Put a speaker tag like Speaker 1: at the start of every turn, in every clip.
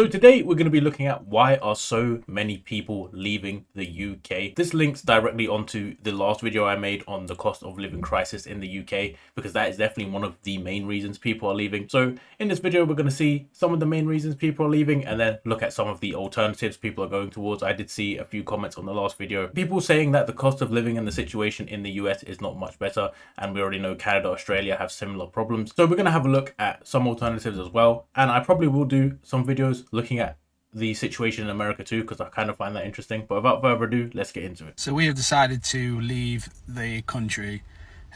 Speaker 1: So today we're going to be looking at why are so many people leaving the UK. This links directly onto the last video I made on the cost of living crisis in the UK, because that is definitely one of the main reasons people are leaving. So in this video we're going to see some of the main reasons people are leaving and then look at some of the alternatives people are going towards. I did see a few comments on the last video, people saying that the cost of living and the situation in the US is not much better, and we already know Canada, Australia have similar problems. So we're going to have a look at some alternatives as well, and I probably will do some videos looking at the situation in America too, because I kind of find that interesting. But without further ado, let's get into it.
Speaker 2: So we have decided to leave the country.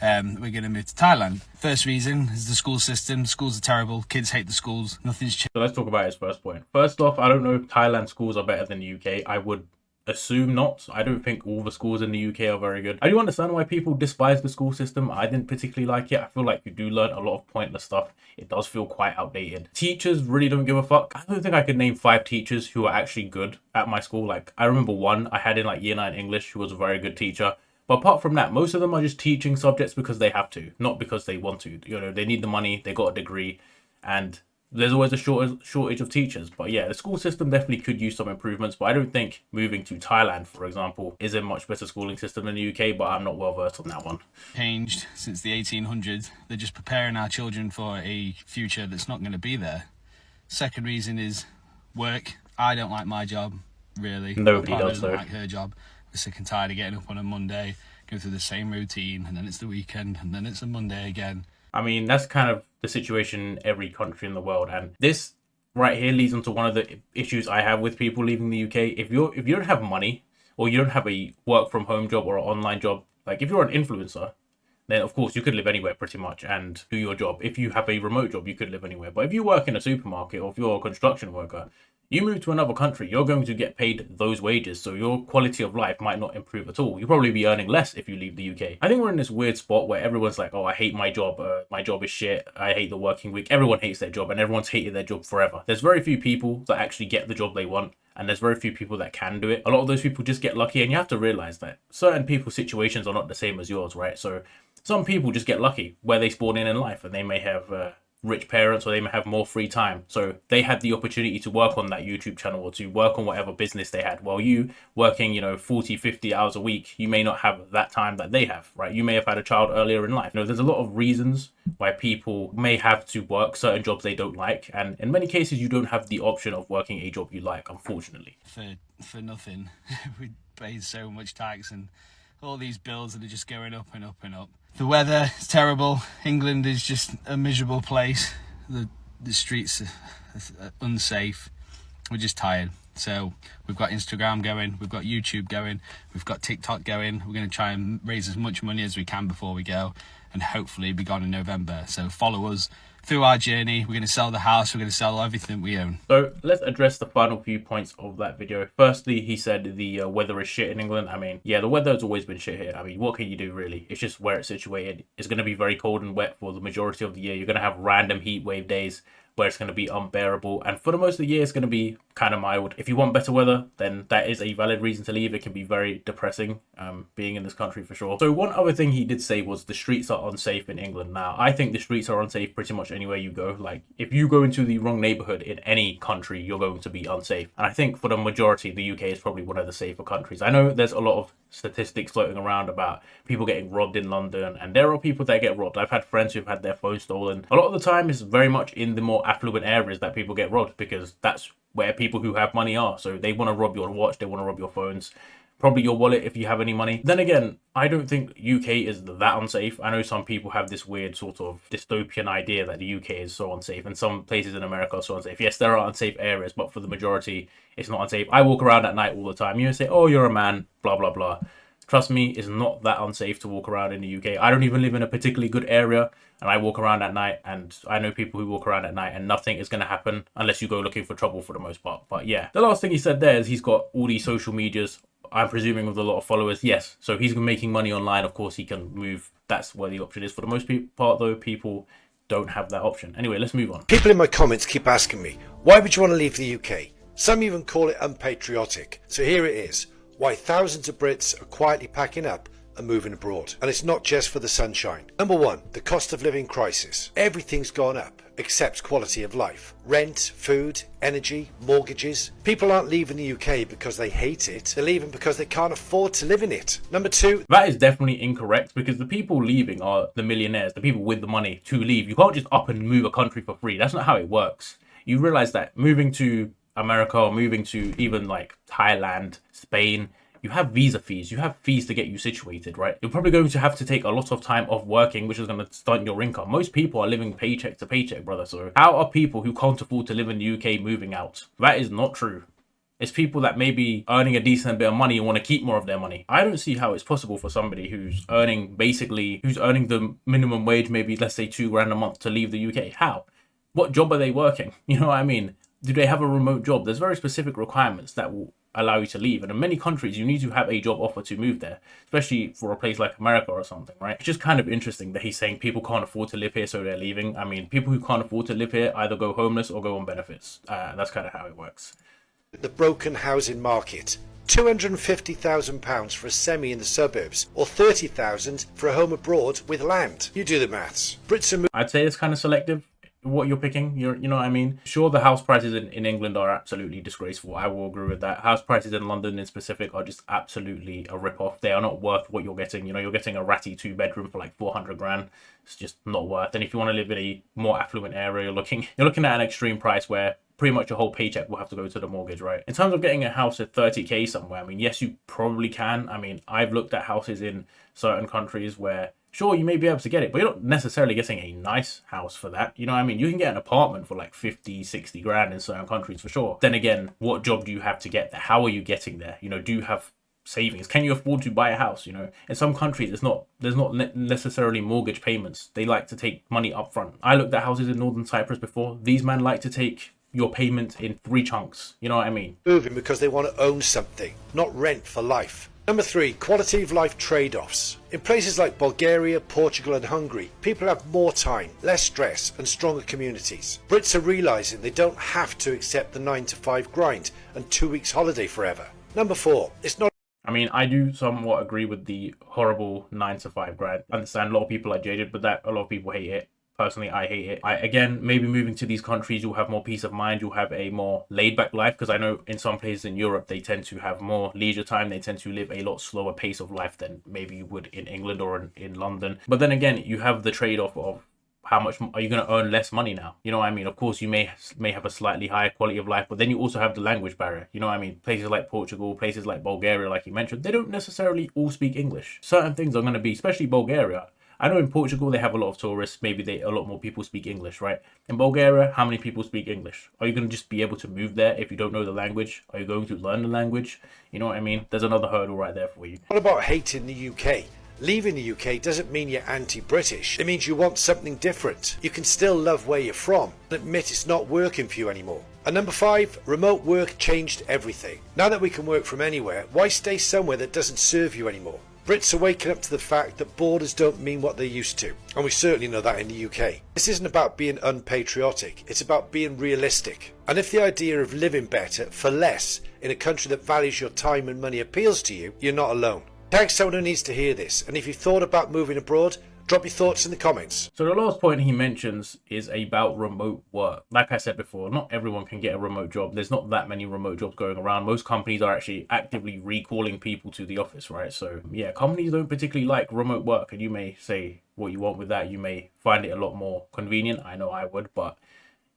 Speaker 2: We're going to move to Thailand. First reason is the school system. The schools are terrible. Kids hate the schools. Nothing's changed.
Speaker 1: So let's talk about his first point. First off, I don't know if Thailand schools are better than the UK. I would assume not. I don't think all the schools in the UK are very good. I do understand why people despise the school system. I didn't particularly like it. I feel like you do learn a lot of pointless stuff. It does feel quite outdated. Teachers really don't give a fuck. I don't think I could name 5 teachers who are actually good at my school. Like, I remember one I had in like year 9 English who was a very good teacher. But apart from that, most of them are just teaching subjects because they have to, not because they want to. You know, they need the money, they got a degree, and there's always a shortage of teachers. But yeah, the school system definitely could use some improvements, but I don't think moving to Thailand, for example, is a much better schooling system than the UK, but I'm not well versed on that one.
Speaker 2: Changed since the 1800s. They're just preparing our children for a future that's not going to be there. Second reason is work. I don't like my job, really.
Speaker 1: Nobody
Speaker 2: My partner
Speaker 1: does,
Speaker 2: doesn't
Speaker 1: though.
Speaker 2: like her job. We're sick and tired of getting up on a Monday, going through the same routine, and then it's the weekend, and then it's a Monday again.
Speaker 1: I mean, that's kind of the situation in every country in the world, and this right here leads into one of the issues I have with people leaving the UK. If you don't have money, or you don't have a work from home job or an online job, like if you're an influencer, then of course you could live anywhere pretty much and do your job. If you have a remote job, you could live anywhere. But if you work in a supermarket, or if you're a construction worker, you move to another country, you're going to get paid those wages, so your quality of life might not improve at all. You'll probably be earning less if you leave the UK. I think we're in this weird spot where everyone's like, oh, I hate my job is shit, I hate the working week. Everyone hates their job, and everyone's hated their job forever. There's very few people that actually get the job they want, and there's very few people that can do it. A lot of those people just get lucky, and you have to realize that certain people's situations are not the same as yours, right? So some people just get lucky where they spawn in life, and they may have rich parents, or they may have more free time, so they had the opportunity to work on that YouTube channel or to work on whatever business they had. While you working 40-50 hours a week, you may not have that time that they have, right? You may have had a child earlier in life. There's a lot of reasons why people may have to work certain jobs they don't like, and in many cases you don't have the option of working a job you like, unfortunately.
Speaker 2: For nothing. We pay so much tax and all these bills that are just going up and up and up. The weather is terrible. England is just a miserable place. The streets are unsafe. We're just tired. So we've got Instagram going, we've got YouTube going, we've got TikTok going. We're going to try and raise as much money as we can before we go, and hopefully be gone in November. So follow us through our journey. We're going to sell the house, we're going to sell everything we own.
Speaker 1: So let's address the final few points of that video. Firstly, he said the weather is shit in England. I mean, yeah, the weather has always been shit here. I mean, what can you do really? It's just where it's situated. It's going to be very cold and wet for the majority of the year. You're going to have random heat wave days where it's going to be unbearable, and for the most of the year it's going to be kind of mild. If you want better weather, then that is a valid reason to leave. It can be very depressing being in this country for sure. So one other thing he did say was the streets are unsafe in England. Now, I think the streets are unsafe pretty much anywhere you go. Like, if you go into the wrong neighborhood in any country, you're going to be unsafe. And I think for the majority, the UK is probably one of the safer countries. I know there's a lot of statistics floating around about people getting robbed in London, and there are people that get robbed. I've had friends who've had their phones stolen. A lot of the time it's very much in the more affluent areas that people get robbed, because that's where people who have money are. So they want to rob your watch, they want to rob your phones, probably your wallet if you have any money. Then again, I don't think UK is that unsafe. I know some people have this weird sort of dystopian idea that the UK is so unsafe, and some places in America are so unsafe. Yes, there are unsafe areas, but for the majority, it's not unsafe. I walk around at night all the time. You say, oh, you're a man, blah, blah, blah. Trust me, it's not that unsafe to walk around in the UK. I don't even live in a particularly good area, and I walk around at night, and I know people who walk around at night, and nothing is going to happen unless you go looking for trouble for the most part. But yeah, the last thing he said there is he's got all these social medias, I'm presuming with a lot of followers. Yes, so he's making money online. Of course, he can move. That's where the option is. For the most part, though, people don't have that option. Anyway, let's move on.
Speaker 3: People in my comments keep asking me, why would you want to leave the UK? Some even call it unpatriotic. So here it is. Why thousands of Brits are quietly packing up are moving abroad. And it's not just for the sunshine. Number one, the cost of living crisis. Everything's gone up, except quality of life. Rent, food, energy, mortgages. People aren't leaving the UK because they hate it. They're leaving because they can't afford to live in it. Number two,
Speaker 1: that is definitely incorrect, because the people leaving are the millionaires, the people with the money to leave. You can't just up and move a country for free. That's not how it works. You realize that moving to America or moving to even like Thailand, Spain, you have visa fees, you have fees to get you situated, right? You're probably going to have to take a lot of time off working, which is going to stunt your income. Most people are living paycheck to paycheck, brother. So how are people who can't afford to live in the UK moving out? That is not true. It's people that may be earning a decent bit of money and want to keep more of their money. I don't see how it's possible for somebody who's earning the minimum wage, maybe let's say £2 grand a month, to leave the UK. How? What job are they working? You know what I mean? Do they have a remote job? There's very specific requirements that will allow you to leave. And in many countries, you need to have a job offer to move there, especially for a place like America or something, right? It's just kind of interesting that he's saying people can't afford to live here, so they're leaving. I mean, people who can't afford to live here either go homeless or go on benefits. That's kind of how it works.
Speaker 3: the broken housing market. £250,000 for a semi in the suburbs, or £30,000 for a home abroad with land. You do the maths. Brits are
Speaker 1: I'd say it's kind of selective what you're picking. You know what I mean? Sure, the house prices in England are absolutely disgraceful. I will agree with that. House prices in London in specific are just absolutely a rip-off. They are not worth what you're getting. You know, you're getting a ratty 2-bedroom for like 400 grand. It's just not worth. And if you want to live in a more affluent area, you're looking at an extreme price where pretty much your whole paycheck will have to go to the mortgage, right? In terms of getting a house at 30k somewhere, I mean, yes, you probably can. I mean, I've looked at houses in certain countries where, sure, you may be able to get it, but you're not necessarily getting a nice house for that. You know what I mean? You can get an apartment for like 50, 60 grand in certain countries for sure. Then again, what job do you have to get there? How are you getting there? You know, do you have savings? Can you afford to buy a house? You know, in some countries, there's not necessarily mortgage payments. They like to take money up front. I looked at houses in Northern Cyprus before. These men like to take your payment in 3 chunks. You know what I mean?
Speaker 3: moving because they want to own something, not rent for life. Number 3, quality of life trade-offs. In places like Bulgaria, Portugal and Hungary, people have more time, less stress and stronger communities. Brits are realising they don't have to accept the 9-to-5 grind and 2 weeks holiday forever. Number 4, it's not
Speaker 1: I mean, I do somewhat agree with the horrible 9-to-5 grind. I understand a lot of people are jaded, but a lot of people hate it. Personally, I hate it. Again, maybe moving to these countries, you'll have more peace of mind. You'll have a more laid-back life, because I know in some places in Europe, they tend to have more leisure time. They tend to live a lot slower pace of life than maybe you would in England or in London. But then again, you have the trade-off of how much are you going to earn less money now? You know what I mean? Of course, you may have a slightly higher quality of life, but then you also have the language barrier. You know what I mean? Places like Portugal, places like Bulgaria, like you mentioned, they don't necessarily all speak English. Certain things are going to be, especially Bulgaria. I know in Portugal, they have a lot of tourists. Maybe a lot more people speak English, right? In Bulgaria, how many people speak English? Are you going to just be able to move there if you don't know the language? Are you going to learn the language? You know what I mean? There's another hurdle right there for you.
Speaker 3: about hating the UK. Leaving the UK doesn't mean you're anti-British. It means you want something different. You can still love where you're from and admit it's not working for you anymore. And number 5, remote work changed everything. Now that we can work from anywhere, why stay somewhere that doesn't serve you anymore? Brits are waking up to the fact that borders don't mean what they used to, and we certainly know that in the UK. This isn't about being unpatriotic, it's about being realistic. And if the idea of living better for less in a country that values your time and money appeals to you, you're not alone. Tag someone who needs to hear this, and if you've thought about moving abroad, drop your thoughts in the comments.
Speaker 1: So the last point he mentions is about remote work. Like I said before, not everyone can get a remote job. There's not that many remote jobs going around. Most companies are actually actively recalling people to the office, right? So yeah, companies don't particularly like remote work, and you may say what you want with that. You may find it a lot more convenient. I know I would, but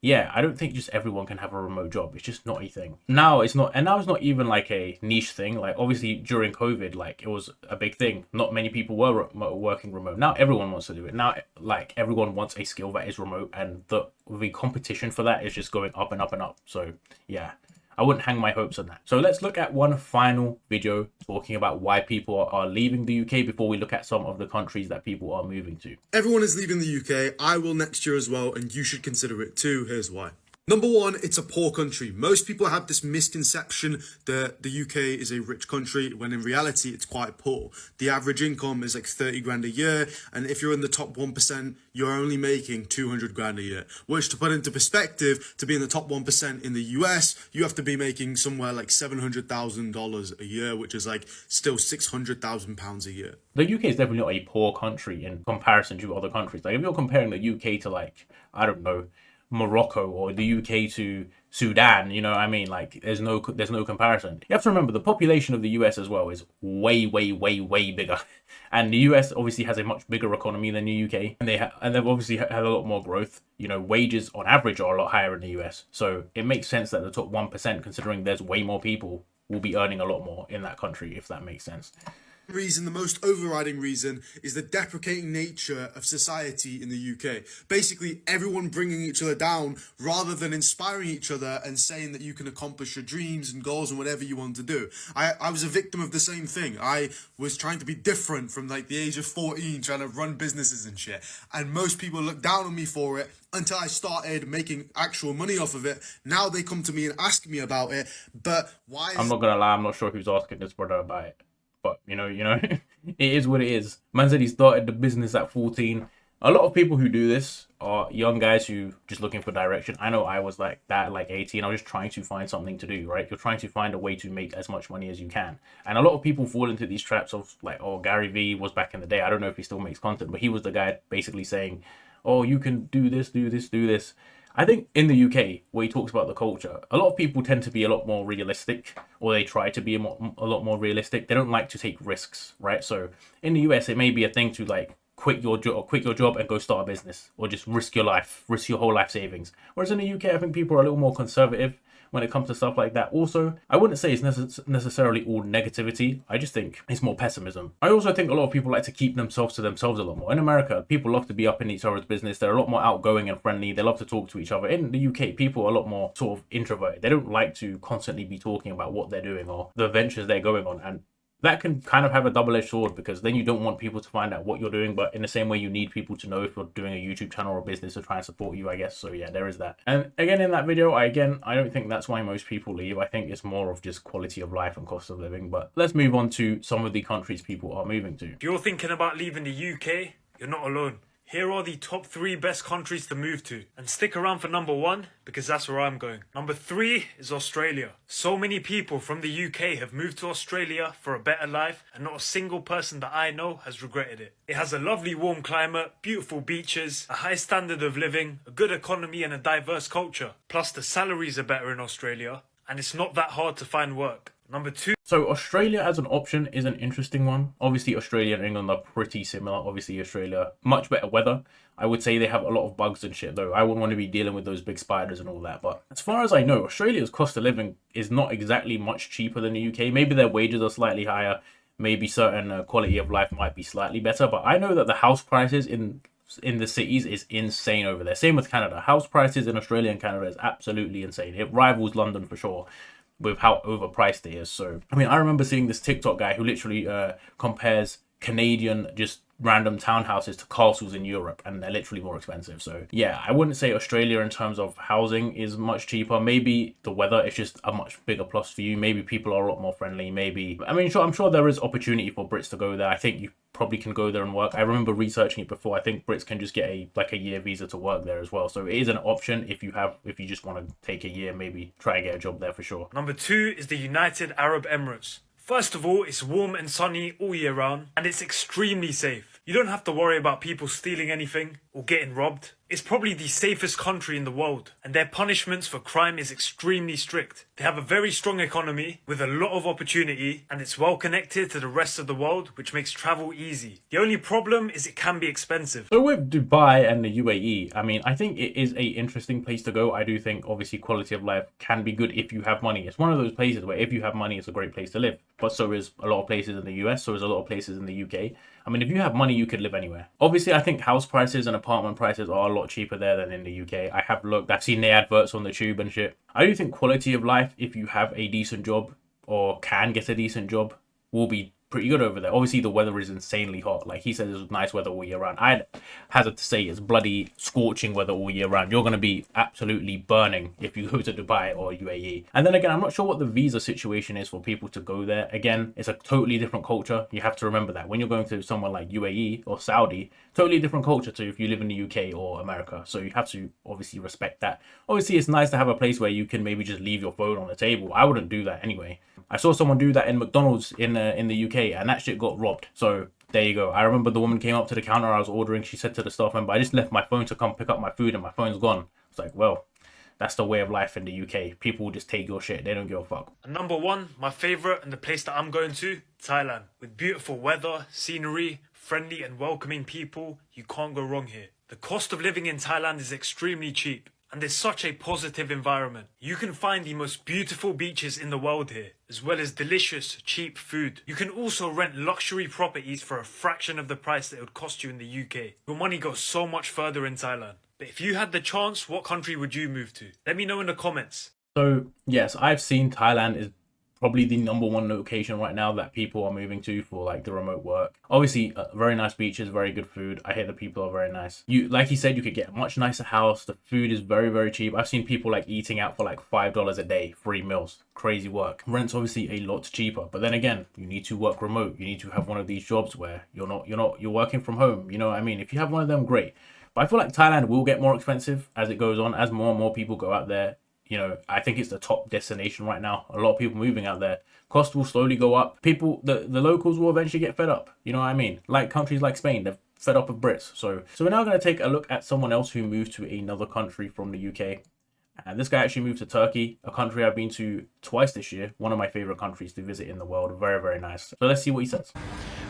Speaker 1: yeah, I don't think just everyone can have a remote job. It's just not a thing. Now it's not even like a niche thing. Like obviously during COVID, like it was a big thing. Not many people were working remote. Now everyone wants to do it. Now like everyone wants a skill that is remote, and the competition for that is just going up and up and up. So yeah, I wouldn't hang my hopes on that. So let's look at one final video talking about why people are leaving the UK before we look at some of the countries that people are moving to.
Speaker 4: Everyone is leaving the UK. I will next year as well, and you should consider it too. Here's why. Number one, it's a poor country. Most people have this misconception that the UK is a rich country, when in reality, it's quite poor. The average income is like 30 grand a year. And if you're in the top 1%, you're only making 200 grand a year. Which, to put into perspective, to be in the top 1% in the US, you have to be making somewhere like $700,000 a year, which is like still £600,000 a year.
Speaker 1: The UK is definitely not a poor country in comparison to other countries. Like if you're comparing the UK to like, I don't know, Morocco or the UK to Sudan, you know what I mean? Like there's no comparison. You have to remember the population of the US as well is way bigger. And the US obviously has a much bigger economy than the UK, and they've obviously had a lot more growth. You know, wages on average are a lot higher in the US. So it makes sense that the top 1%, considering there's way more people, will be earning a lot more in that country, if that makes sense.
Speaker 4: The most overriding reason is the deprecating nature of society in the UK. Basically, everyone bringing each other down rather than inspiring each other and saying that you can accomplish your dreams and goals and whatever you want to do. I was a victim of the same thing. I was trying to be different from like the age of 14, trying to run businesses and shit. And most people looked down on me for it until I started making actual money off of it. Now they come to me and ask me about it. But why?
Speaker 1: I'm not gonna lie, I'm not sure who's asking this brother about it. But, you know, it is what it is. Man said he started the business at 14. A lot of people who do this are young guys who just looking for direction. I know I was like that, like 18. I was just trying to find something to do, right? You're trying to find a way to make as much money as you can. And a lot of people fall into these traps of like, oh, Gary Vee was back in the day. I don't know if he still makes content, but he was the guy basically saying, oh, you can do this, do this, do this. I think in the UK, where he talks about the culture, a lot of people tend to be a lot more realistic, or they try to be a lot more realistic. They don't like to take risks, right? So in the US, it may be a thing to like quit your job and go start a business, or just risk your life, risk your whole life savings. Whereas in the UK, I think people are a little more conservative when it comes to stuff like that. Also, I wouldn't say it's necessarily all negativity. I just think it's more pessimism. I also think a lot of people like to keep themselves to themselves a lot more. In America, people love to be up in each other's business. They're a lot more outgoing and friendly. They love to talk to each other. In the UK, people are a lot more sort of introverted. They don't like to constantly be talking about what they're doing or the ventures they're going on. And that can kind of have a double-edged sword, because then you don't want people to find out what you're doing, but in the same way you need people to know if you're doing a YouTube channel or a business to try and support you, I guess. So yeah, there is that. And again, in that video, I don't think that's why most people leave. I think it's more of just quality of life and cost of living. But let's move on to some of the countries people are moving to.
Speaker 5: If you're thinking about leaving the UK, you're not alone. Here are the top 3 best countries to move to. And stick around for number 1, because that's where I'm going. Number 3 is Australia. So many people from the UK have moved to Australia for a better life, and not a single person that I know has regretted it. It has a lovely warm climate, beautiful beaches, a high standard of living, a good economy and a diverse culture. Plus the salaries are better in Australia, and it's not that hard to find work. Number 2.
Speaker 1: So Australia as an option is an interesting one. Obviously, Australia and England are pretty similar. Obviously, Australia, much better weather. I would say they have a lot of bugs and shit, though. I wouldn't want to be dealing with those big spiders and all that. But as far as I know, Australia's cost of living is not exactly much cheaper than the UK. Maybe their wages are slightly higher. Maybe certain quality of life might be slightly better. But I know that the house prices in the cities is insane over there. Same with Canada. House prices in Australia and Canada is absolutely insane. It rivals London for sure, with how overpriced it is. So, I mean, I remember seeing this TikTok guy who literally compares Canadian just random townhouses to castles in Europe, and they're literally more expensive. So yeah, I wouldn't say Australia in terms of housing is much cheaper. Maybe the weather is just a much bigger plus for you. Maybe people are a lot more friendly. Maybe, I mean, I'm sure there is opportunity for Brits to go there. I think you probably can go there and work. I remember researching it before. I think Brits can just get a year visa to work there as well. So it is an option if you just want to take a year, maybe try and get a job there for sure.
Speaker 5: Number 2 is the United Arab Emirates. First of all, it's warm and sunny all year round, and it's extremely safe. You don't have to worry about people stealing anything or getting robbed. It's probably the safest country in the world, and their punishments for crime is extremely strict. They have a very strong economy with a lot of opportunity, and it's well connected to the rest of the world, which makes travel easy. The only problem is it can be expensive.
Speaker 1: So with Dubai and the UAE, I mean, I think it is a interesting place to go. I do think obviously quality of life can be good if you have money. It's one of those places where if you have money, it's a great place to live. But so is a lot of places in the US, so is a lot of places in the UK. I mean, if you have money, you could live anywhere. Obviously, I think house prices and apartment prices are a lot cheaper there than in the UK. I have looked, I've seen the adverts on the tube and shit. I do think quality of life, if you have a decent job or can get a decent job, will be pretty good over there. Obviously, the weather is insanely hot. Like he said, it's nice weather all year round. I'd hazard to say it's bloody scorching weather all year round. You're going to be absolutely burning if you go to Dubai or UAE. And then again, I'm not sure what the visa situation is for people to go there. Again, it's a totally different culture. You have to remember that when you're going to somewhere like UAE or Saudi, totally different culture to if you live in the UK or America. So you have to obviously respect that. Obviously, it's nice to have a place where you can maybe just leave your phone on the table. I wouldn't do that anyway. I saw someone do that in McDonald's in the UK, and that shit got robbed. So there you go. I remember the woman came up to the counter I was ordering. She said to the staff member, I just left my phone to come pick up my food and my phone's gone. It's like, well, that's the way of life in the UK. People will just take your shit. They don't give a fuck.
Speaker 5: And number one, my favourite and the place that I'm going to, Thailand. With beautiful weather, scenery, friendly and welcoming people, you can't go wrong here. The cost of living in Thailand is extremely cheap. And there's such a positive environment. You can find the most beautiful beaches in the world here, as well as delicious, cheap food. You can also rent luxury properties for a fraction of the price that it would cost you in the UK. Your money goes so much further in Thailand. But if you had the chance, what country would you move to? Let me know in the comments.
Speaker 1: So yes, I've seen Thailand is probably the #1 location right now that people are moving to for like the remote work. Obviously, very nice beaches, very good food. I hear the people are very nice. Like he said, you could get a much nicer house. The food is very, very cheap. I've seen people like eating out for like $5 a day, 3 meals. Crazy work. Rent's obviously a lot cheaper, but then again, you need to work remote. You need to have one of these jobs where you're working from home. You know what I mean? If you have one of them, great. But I feel like Thailand will get more expensive as it goes on, as more and more people go out there. You know, I think it's the top destination right now. A lot of people moving out there. Cost will slowly go up. People, the locals will eventually get fed up. You know what I mean? Like countries like Spain, they're fed up of Brits. So we're now going to take a look at someone else who moved to another country from the UK. And this guy actually moved to Turkey, a country I've been to twice this year. One of my favorite countries to visit in the world. Very, very nice. So let's see what he says.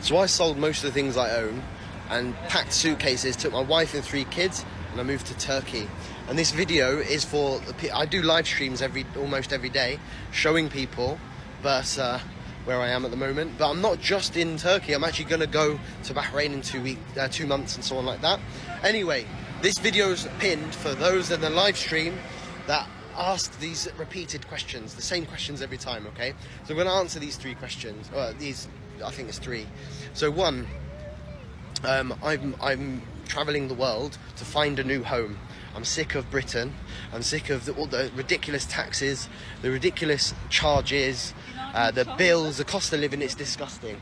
Speaker 6: So I sold most of the things I own and packed suitcases, took my wife and 3 kids, and I moved to Turkey. And this video is for I do live streams almost every day, showing people Bursa, where I am at the moment. But I'm not just in Turkey. I'm actually going to go to Bahrain in 2 months and so on like that. Anyway, this video is pinned for those in the live stream that ask these repeated questions, the same questions every time. Okay, so we're going to answer these 3 questions. I think it's 3. So 1, I'm traveling the world to find a new home. I'm sick of Britain. I'm sick of all the ridiculous taxes, the ridiculous charges, the bills, the cost of living. It's disgusting.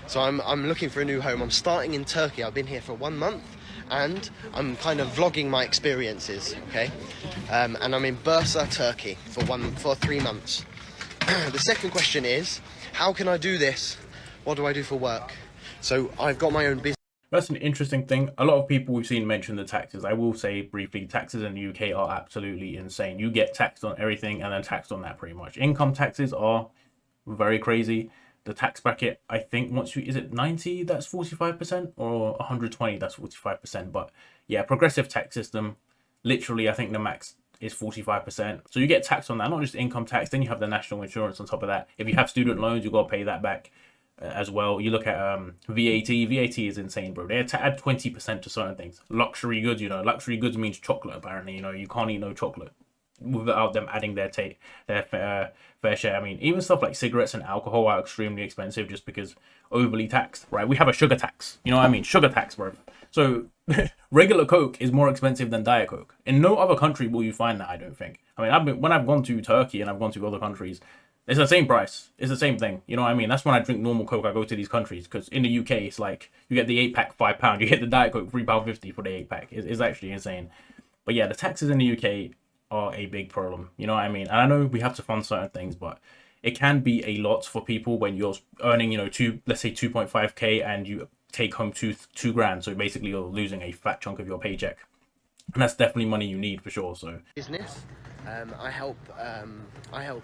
Speaker 6: So I'm looking for a new home. I'm starting in Turkey. I've been here for 1 month, and I'm kind of vlogging my experiences. Okay, and I'm in Bursa, Turkey for 3 months. The second question is, how can I do this? What do I do for work? So I've got my own business.
Speaker 1: That's an interesting thing. A lot of people we've seen mention the taxes. I will say briefly, taxes in the UK are absolutely insane. You get taxed on everything and then taxed on that pretty much. Income taxes are very crazy. The tax bracket, I think is it 90, that's 45%, or 120, that's 45%. But yeah, progressive tax system, literally, I think the max is 45%. So you get taxed on that, not just income tax, then you have the national insurance on top of that. If you have student loans, you got to pay that back as well. You look at VAT is insane, bro. They had to add 20% to certain things. Luxury goods, luxury goods means chocolate, apparently. You can't eat no chocolate without them adding their fair share. I mean, even stuff like cigarettes and alcohol are extremely expensive just because overly taxed, right? We have a sugar tax, you know what I mean? Sugar tax, bro. So regular Coke is more expensive than Diet Coke. In no other country will you find that, I don't think. I mean, when I've gone to Turkey and I've gone to other countries, it's the same price. It's the same thing. You know what I mean? That's when I drink normal Coke. I go to these countries because in the UK, it's like you get the 8-pack £5. You get the Diet Coke £3.50 for the 8-pack. It's actually insane. But yeah, the taxes in the UK are a big problem. You know what I mean? And I know we have to fund certain things, but it can be a lot for people when you're earning, let's say 2.5k and you take home two grand. So basically, you're losing a fat chunk of your paycheck. And that's definitely money you need for sure. So
Speaker 6: business. I help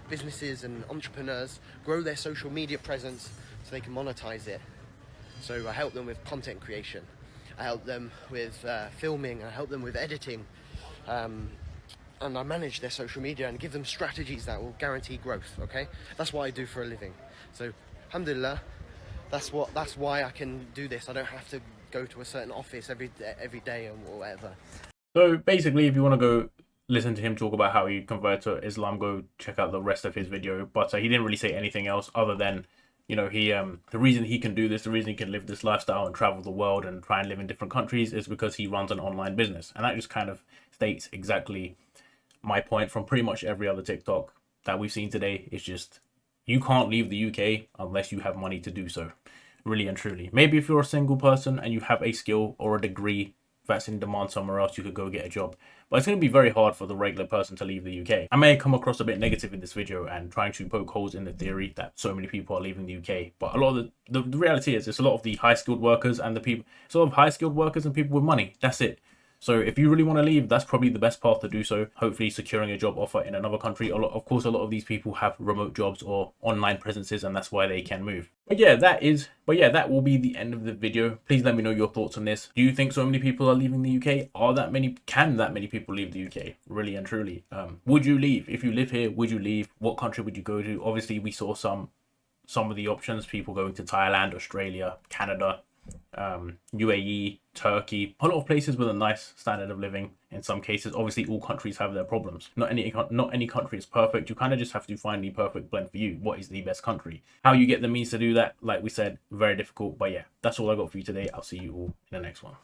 Speaker 6: businesses and entrepreneurs grow their social media presence so they can monetize it. So I help them with content creation. I help them with filming. I help them with editing. And I manage their social media and give them strategies that will guarantee growth. Okay, that's what I do for a living. So, alhamdulillah, that's why I can do this. I don't have to go to a certain office every day or whatever.
Speaker 1: So basically, if you want to go listen to him talk about how he converted to Islam, go check out the rest of his video. But he didn't really say anything else other than You know, he the reason he can do this, the reason he can live this lifestyle and travel the world and try and live in different countries is because he runs an online business. And that just kind of states exactly my point from pretty much every other TikTok that we've seen today. Is just, you can't leave the UK unless you have money to do so, really and truly. Maybe if you're a single person and you have a skill or a degree that's in demand somewhere else, you could go get a job. But it's going to be very hard for the regular person to leave the UK. I may come across a bit negative in this video and trying to poke holes in the theory that so many people are leaving the UK. But a lot of the reality is, it's a lot of the high skilled workers and the people, it's a lot of high skilled workers and people with money. That's it. So if you really want to leave, that's probably the best path to do so. Hopefully securing a job offer in another country. Of course, a lot of these people have remote jobs or online presences, and that's why they can move. But yeah, that will be the end of the video. Please let me know your thoughts on this. Do you think so many people are leaving the UK? Can that many people leave the UK? Really and truly. Would you leave? If you live here, would you leave? What country would you go to? Obviously, we saw some of the options, people going to Thailand, Australia, Canada, UAE, Turkey, a lot of places with a nice standard of living. In some cases, obviously all countries have their problems. Not any country is perfect. You kind of just have to find the perfect blend for you. What is the best country? How you get the means to do that, like we said, very difficult. But yeah, that's all I got for you today. I'll see you all in the next one.